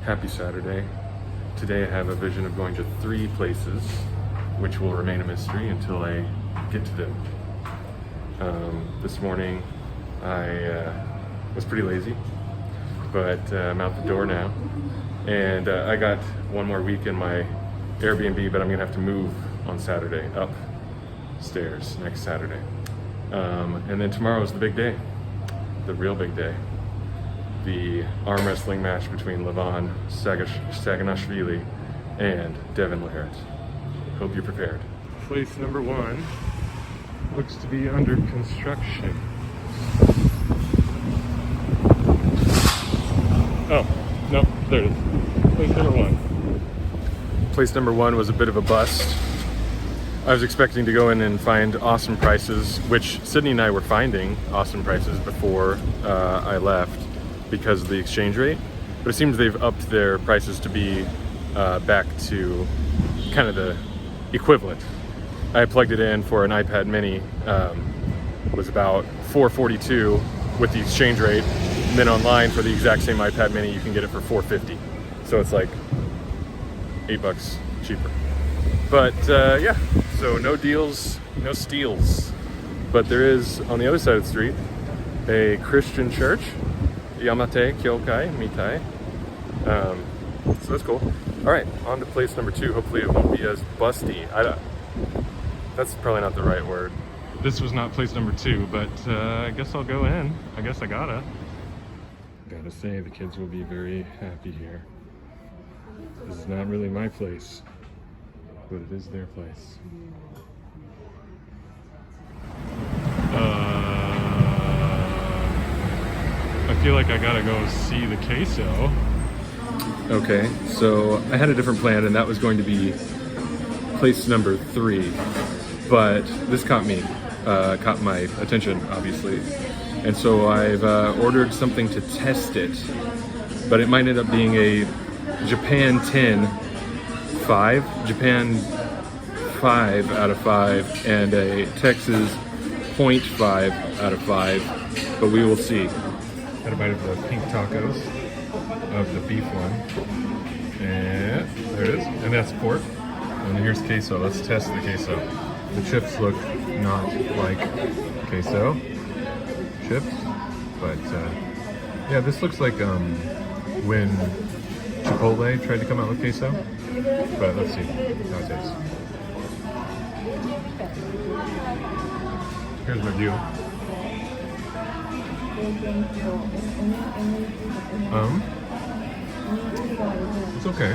Happy Saturday. Today I have a vision of going to 3 places, which will remain a mystery until I get to them. This morning I was pretty lazy, but I'm out the door now. And I got one more week in my Airbnb, but I'm gonna have to move on Saturday, upstairs next Saturday. And then tomorrow is the big day, the real big day. The arm wrestling match between Levan Saganashvili and Devin Laird. Hope you're prepared. Place number 1 looks to be under construction. Oh, no, there it is. Place number 1. Place number 1 was a bit of a bust. I was expecting to go in and find awesome prices, which Sydney and I were finding awesome prices before I left because of the exchange rate. But it seems they've upped their prices to be back to kind of the equivalent. I plugged it in for an iPad mini, was about $442 with the exchange rate. And then online for the exact same iPad mini, you can get it for $450. So it's like $8 cheaper. But yeah, so no deals, no steals. But there is, on the other side of the street, a Christian church, Yamate Kyokai Mitai. So that's cool. All right, on to place number 2. Hopefully it won't be as busty. That's probably not the right word. This was not place number 2, but I guess I'll go in. I guess I gotta say, the kids will be very happy here. This is not really my place, but it is their place. I feel like I gotta go see the queso. Okay, so I had a different plan, and that was going to be place number 3, but this caught my attention, obviously. And so I've ordered something to test it, but it might end up being a Japan 5 out of 5, and a Texas 0.5 out of 5, but we will see. Had a bite of the pink tacos, of the beef one, and there it is, and that's pork, and here's queso. Let's test the queso. The chips look not like queso chips, but yeah, this looks like when Chipotle tried to come out with queso, but let's see how it tastes. Here's my view. It's okay.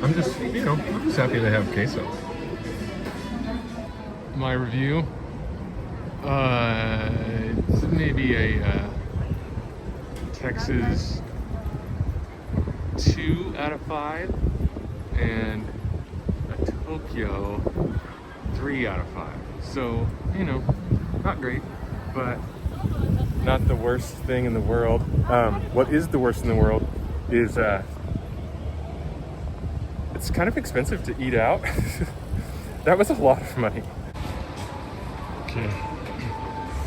I'm just happy they have queso. My review, it's maybe a Texas 2 out of 5 and a Tokyo 3 out of 5. So, not great, but not the worst thing in the world. What is the worst in the world is it's kind of expensive to eat out. That was a lot of money. Okay,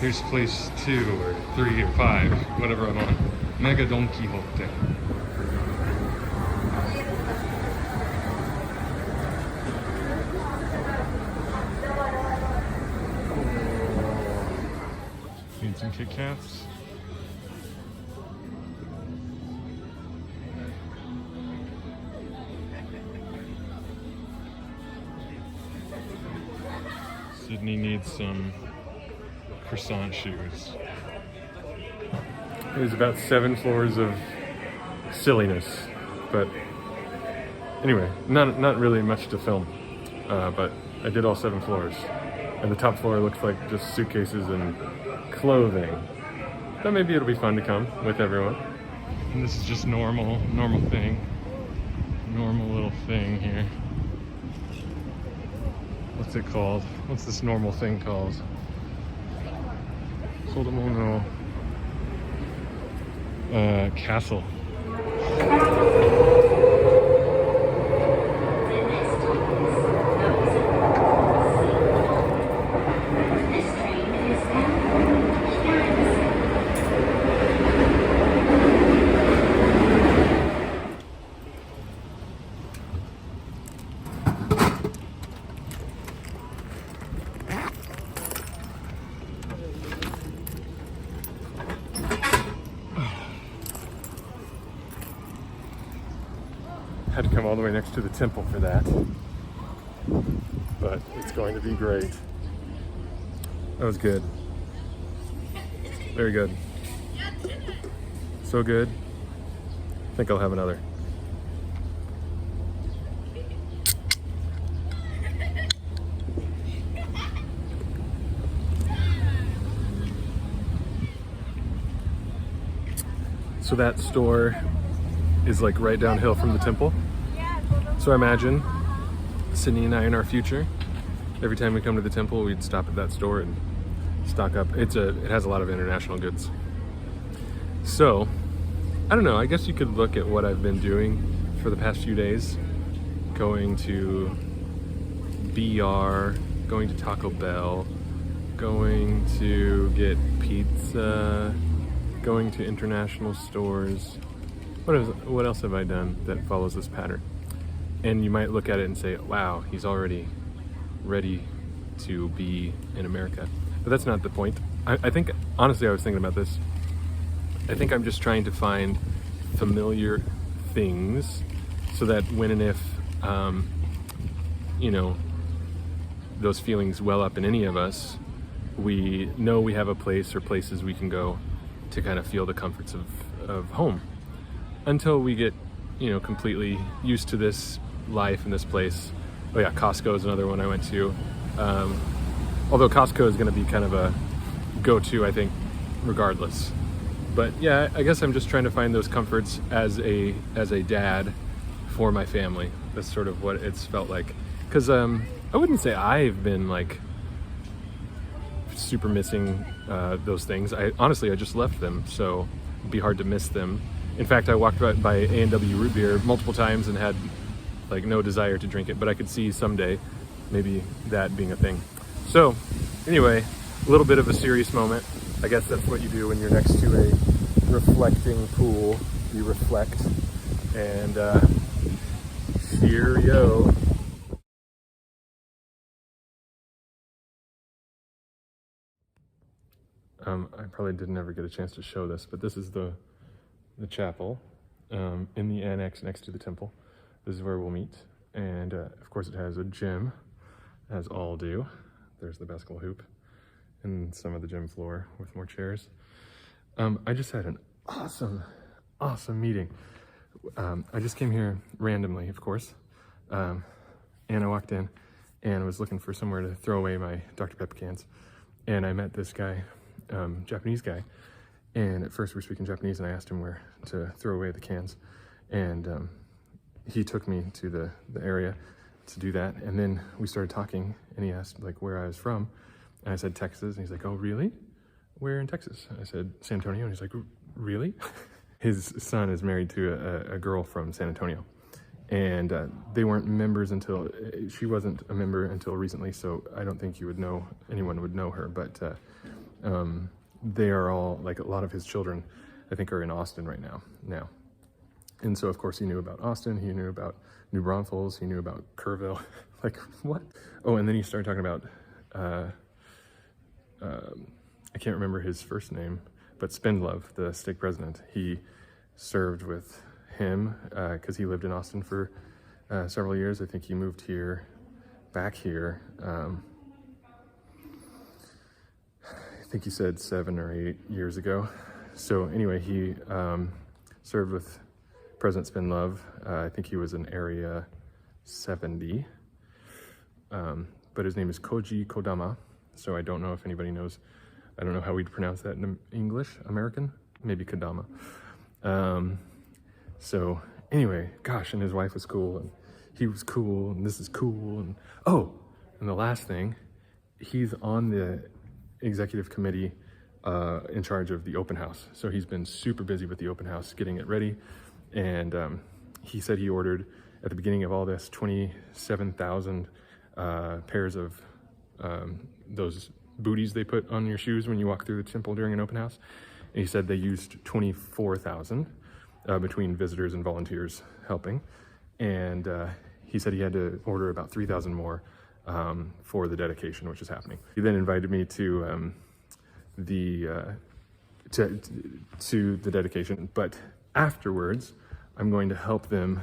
here's place 2 or 3 or 5, whatever I'm on. Mega Don Quixote. Need some Kit Kats. Sydney needs some croissant shoes. There's about 7 floors of silliness, but anyway, not really much to film, but I did all 7 floors, and the top floor looks like just suitcases and clothing. But maybe it'll be fun to come with everyone. And this is just normal thing, normal little thing here. What's it called? What's this normal thing called? Kodomo no castle. Had to come all the way next to the temple for that. But it's going to be great. That was good. Very good. So good. I think I'll have another. So that store is like right downhill from the temple. So I imagine Sydney and I in our future, every time we come to the temple, we'd stop at that store and stock up. It has a lot of international goods. So, I don't know, I guess you could look at what I've been doing for the past few days. Going to BR, going to Taco Bell, going to get pizza, going to international stores. What else have I done that follows this pattern? And you might look at it and say, wow, he's already ready to be in America. But that's not the point. I think, honestly, I was thinking about this. I think I'm just trying to find familiar things so that when and if, you know, those feelings well up in any of us, we know we have a place or places we can go to kind of feel the comforts of home until we get, you know, completely used to this life in this place. Oh yeah, Costco is another one I went to. Although Costco is going to be kind of a go-to, I think, regardless. But yeah, I guess I'm just trying to find those comforts as a dad for my family. That's sort of what it's felt like. Because I wouldn't say I've been like super missing those things. Honestly, I just left them, so it'd be hard to miss them. In fact, I walked by A&W root beer multiple times and had like no desire to drink it, but I could see someday maybe that being a thing. So anyway, a little bit of a serious moment. I guess that's what you do when you're next to a reflecting pool. You reflect, and cheerio. I probably didn't ever get a chance to show this, but this is the chapel in the annex next to the temple. This is where we'll meet, and of course it has a gym, as all do. There's the basketball hoop and some of the gym floor with more chairs. I just had an awesome meeting. I just came here randomly, of course, and I walked in and was looking for somewhere to throw away my Dr. Pepper cans, and I met this guy, Japanese guy, and at first we were speaking Japanese, and I asked him where to throw away the cans, and he took me to the area to do that, and then we started talking, and he asked like where I was from, and I said Texas, and he's like, oh really? Where in Texas? I said San Antonio, and he's like, really? His son is married to a girl from San Antonio, and they weren't members until, she wasn't a member until recently, so I don't think anyone would know her, but they are all, like a lot of his children, I think, are in Austin right now. And so, of course, he knew about Austin, he knew about New Braunfels, he knew about Kerrville. Like, what? Oh, and then he started talking about, I can't remember his first name, but Spindlove, the stake president. He served with him because he lived in Austin for several years. I think he moved back here. I think he said 7 or 8 years ago. So anyway, he served with President Spindlove. I think he was in Area 70. But his name is Koji Kodama. So I don't know if anybody knows. I don't know how we'd pronounce that in English, American, maybe Kodama. So anyway, gosh, and his wife was cool, and he was cool, and this is cool, and and the last thing, he's on the executive committee in charge of the open house. So he's been super busy with the open house, getting it ready, and he said he ordered, at the beginning of all this, 27,000 pairs of those booties they put on your shoes when you walk through the temple during an open house. And he said they used 24,000 between visitors and volunteers helping. And he said he had to order about 3,000 more for the dedication, which is happening. He then invited me to the dedication, but afterwards I'm going to help them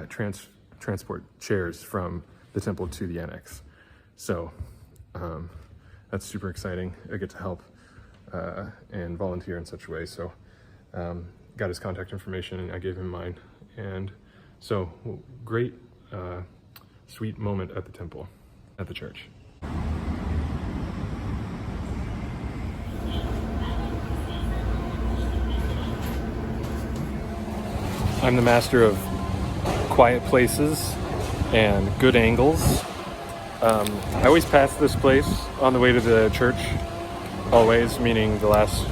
transport chairs from the temple to the annex. So that's super exciting. I get to help and volunteer in such a way. So got his contact information and I gave him mine. And so great, sweet moment at the temple, at the church. I'm the master of quiet places and good angles. I always pass this place on the way to the church, always, meaning the last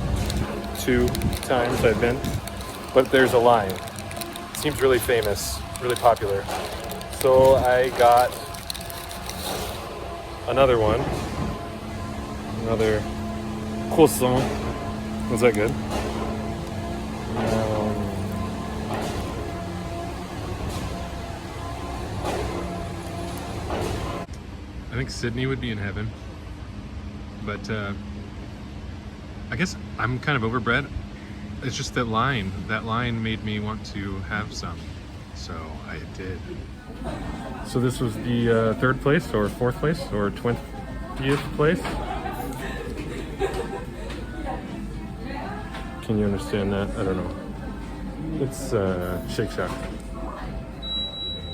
2 times I've been, but there's a line. It seems really famous, really popular. So I got another one, another croissant. Was that good? I think Sydney would be in heaven, but I guess I'm kind of overbred. It's just that line made me want to have some, so I did. So this was the 3rd place or 4th place or 20th place. Can you understand that? I don't know. It's Shake Shack.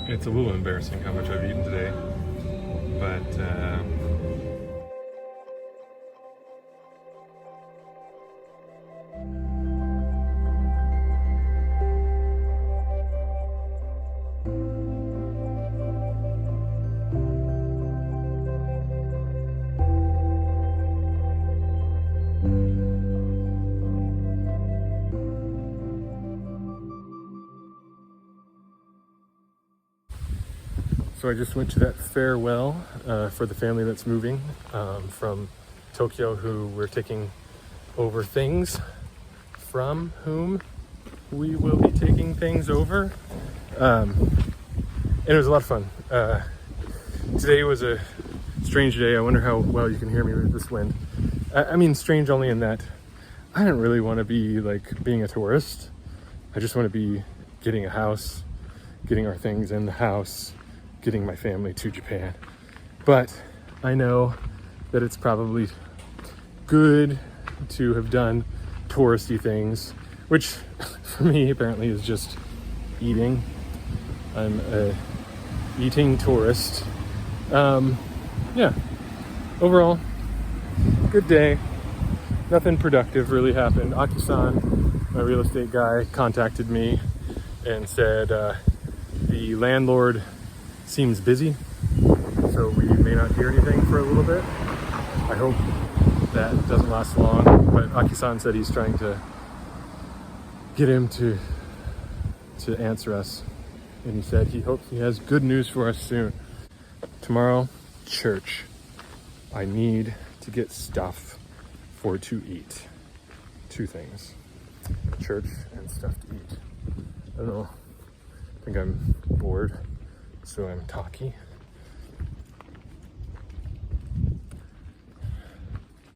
It's a little embarrassing how much I've eaten today, but so I just went to that farewell for the family that's moving from Tokyo, who we're taking over things from, whom we will be taking things over. And it was a lot of fun. Today was a strange day. I wonder how well you can hear me with this wind. I mean, strange only in that I don't really want to be like being a tourist. I just want to be getting a house, getting our things in the house, getting my family to Japan. But I know that it's probably good to have done touristy things, which for me apparently is just eating. I'm a eating tourist. Yeah, overall, good day. Nothing productive really happened. Aki-san, my real estate guy, contacted me and said the landlord seems busy, so we may not hear anything for a little bit. I hope that doesn't last long, but Aki-san said he's trying to get him to answer us, and he said he hopes he has good news for us soon. Tomorrow, church. I need to get stuff to eat. 2 things, church and stuff to eat. I don't know, I think I'm bored, so I'm talky.